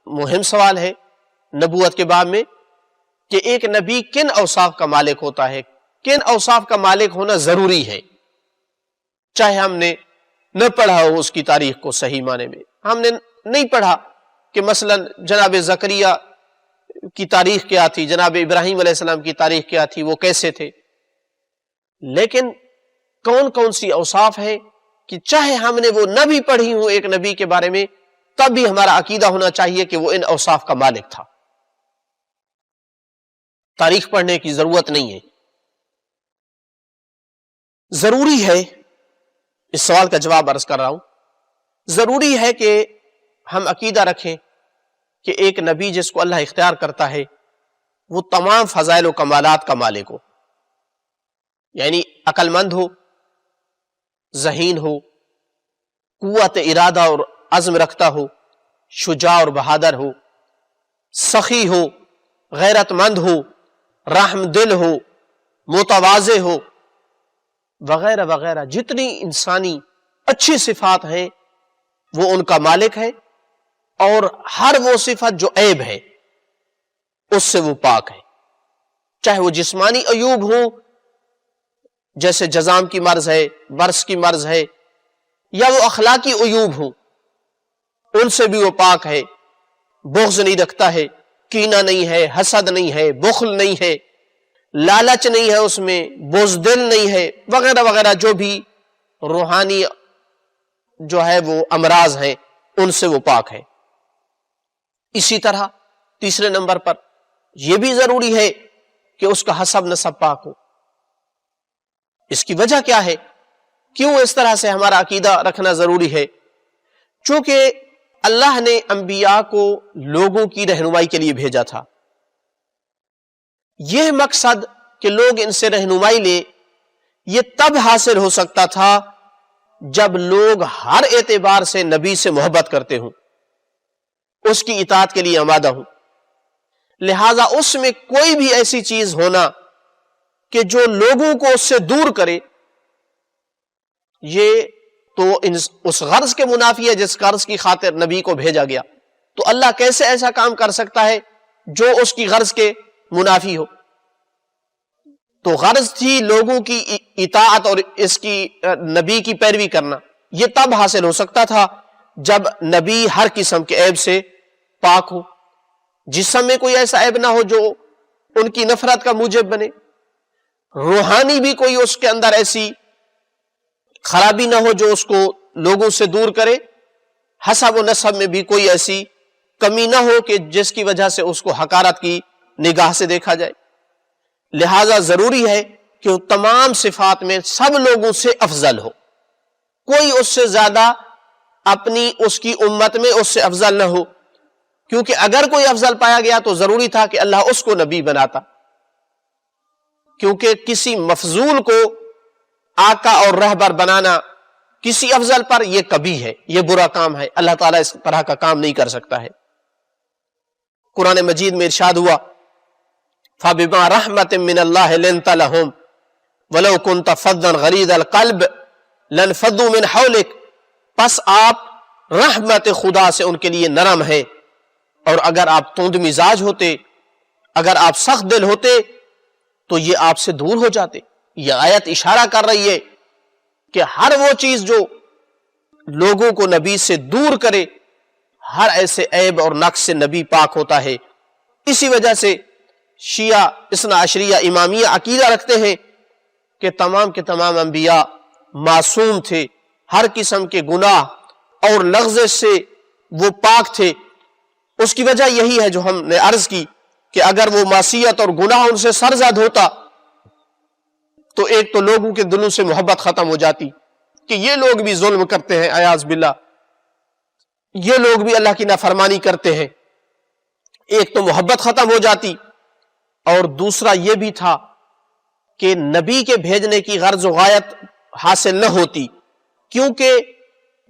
مہم سوال ہے نبوت کے باب میں کہ ایک نبی کن اوصاف کا مالک ہوتا ہے، کن اوصاف کا مالک ہونا ضروری ہے، چاہے ہم نے نہ پڑھا ہو اس کی تاریخ کو صحیح معنی میں، ہم نے نہیں پڑھا کہ مثلا جناب زکریا کی تاریخ کیا تھی، جناب ابراہیم علیہ السلام کی تاریخ کیا تھی، وہ کیسے تھے، لیکن کون کون سی اوصاف ہے کہ چاہے ہم نے وہ نہ بھی پڑھی ہوں ایک نبی کے بارے میں، تب بھی ہمارا عقیدہ ہونا چاہیے کہ وہ ان اوصاف کا مالک تھا۔ تاریخ پڑھنے کی ضرورت نہیں ہے۔ ضروری ہے، اس سوال کا جواب عرض کر رہا ہوں، ضروری ہے کہ ہم عقیدہ رکھیں کہ ایک نبی جس کو اللہ اختیار کرتا ہے وہ تمام فضائل و کمالات کا مالک ہو، یعنی عقل مند ہو، ذہین ہو، قوت ارادہ اور عزم رکھتا ہو، شجاع اور بہادر ہو، سخی ہو، غیرت مند ہو، رحم دل ہو، متواضع ہو، وغیرہ وغیرہ، جتنی انسانی اچھی صفات ہیں وہ ان کا مالک ہے، اور ہر وہ صفت جو عیب ہے اس سے وہ پاک ہے، چاہے وہ جسمانی عیوب ہو جیسے جزام کی مرض ہے، برس کی مرض ہے، یا وہ اخلاقی عیوب ہوں ان سے بھی وہ پاک ہے، بغض نہیں رکھتا ہے، کینہ نہیں ہے، حسد نہیں ہے، بخل نہیں ہے، لالچ نہیں ہے اس میں، بزدل نہیں ہے، وغیرہ وغیرہ، جو بھی روحانی جو ہے وہ امراض ہیں ان سے وہ پاک ہے۔ اسی طرح تیسرے نمبر پر یہ بھی ضروری ہے کہ اس کا حسب نسب پاک ہو۔ اس کی وجہ کیا ہے؟ کیوں اس طرح سے ہمارا عقیدہ رکھنا ضروری ہے؟ چونکہ اللہ نے انبیاء کو لوگوں کی رہنمائی کے لیے بھیجا تھا، یہ مقصد کہ لوگ ان سے رہنمائی لے یہ تب حاصل ہو سکتا تھا جب لوگ ہر اعتبار سے نبی سے محبت کرتے ہوں، اس کی اطاعت کے لیے آمادہ ہوں۔ لہذا اس میں کوئی بھی ایسی چیز ہونا کہ جو لوگوں کو اس سے دور کرے، یہ تو اس غرض کے منافی ہے جس غرض کی خاطر نبی کو بھیجا گیا، تو اللہ کیسے ایسا کام کر سکتا ہے جو اس کی غرض کے منافی ہو؟ تو غرض تھی لوگوں کی اطاعت اور اس کی نبی کی پیروی کرنا، یہ تب حاصل ہو سکتا تھا جب نبی ہر قسم کے عیب سے پاک ہو، جسم میں کوئی ایسا عیب نہ ہو جو ان کی نفرت کا موجب بنے، روحانی بھی کوئی اس کے اندر ایسی خرابی نہ ہو جو اس کو لوگوں سے دور کرے، حسب و نسب میں بھی کوئی ایسی کمی نہ ہو کہ جس کی وجہ سے اس کو حقارت کی نگاہ سے دیکھا جائے۔ لہذا ضروری ہے کہ وہ تمام صفات میں سب لوگوں سے افضل ہو، کوئی اس سے زیادہ اپنی اس کی امت میں اس سے افضل نہ ہو، کیونکہ اگر کوئی افضل پایا گیا تو ضروری تھا کہ اللہ اس کو نبی بناتا، کیونکہ کسی مفضول کو آقا اور رہبر بنانا کسی افضل پر یہ کبھی ہے، یہ برا کام ہے، اللہ تعالیٰ اس طرح کا کام نہیں کر سکتا ہے۔ قرآن مجید میں ارشاد ہوا فَبِمَا رَحْمَةٍ مِّنَ اللَّهِ لِنْتَ لَهُمْ وَلَوْ كُنْتَ فَظًّا غَلِيظَ الْقَلْبِ لَانفَضُّوا مِنْ حَوْلِكَ، پس آپ رحمت خدا سے ان کے لیے نرم ہیں، اور اگر آپ تند مزاج ہوتے، اگر آپ سخت دل ہوتے تو یہ آپ سے دور ہو جاتے۔ یہ آیت اشارہ کر رہی ہے کہ ہر وہ چیز جو لوگوں کو نبی سے دور کرے، ہر ایسے عیب اور نقص سے نبی پاک ہوتا ہے۔ اسی وجہ سے شیعہ اثنا عشریہ امامیہ عقیدہ رکھتے ہیں کہ تمام کے تمام انبیاء معصوم تھے، ہر قسم کے گناہ اور لغزش سے وہ پاک تھے۔ اس کی وجہ یہی ہے جو ہم نے عرض کی کہ اگر وہ معصیت اور گناہ ان سے سرزد ہوتا تو ایک تو لوگوں کے دلوں سے محبت ختم ہو جاتی کہ یہ لوگ بھی ظلم کرتے ہیں، اعاذ باللہ، یہ لوگ بھی اللہ کی نافرمانی کرتے ہیں، ایک تو محبت ختم ہو جاتی، اور دوسرا یہ بھی تھا کہ نبی کے بھیجنے کی غرض و غایت حاصل نہ ہوتی، کیونکہ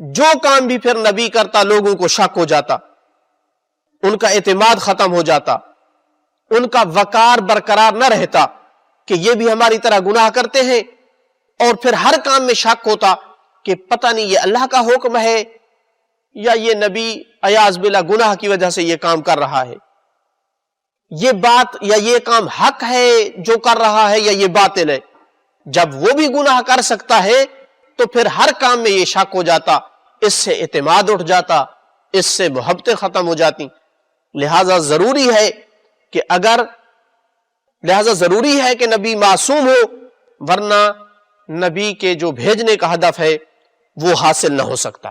جو کام بھی پھر نبی کرتا لوگوں کو شک ہو جاتا، ان کا اعتماد ختم ہو جاتا، ان کا وقار برقرار نہ رہتا کہ یہ بھی ہماری طرح گناہ کرتے ہیں، اور پھر ہر کام میں شک ہوتا کہ پتہ نہیں یہ اللہ کا حکم ہے یا یہ نبی عیاذ باللہ گناہ کی وجہ سے یہ کام کر رہا ہے، یہ بات یا یہ کام حق ہے جو کر رہا ہے یا یہ باطل ہے. جب وہ بھی گناہ کر سکتا ہے تو پھر ہر کام میں یہ شک ہو جاتا، اس سے اعتماد اٹھ جاتا، اس سے محبتیں ختم ہو جاتی. لہذا ضروری ہے کہ نبی معصوم ہو، ورنہ نبی کے جو بھیجنے کا ہدف ہے وہ حاصل نہ ہو سکتا.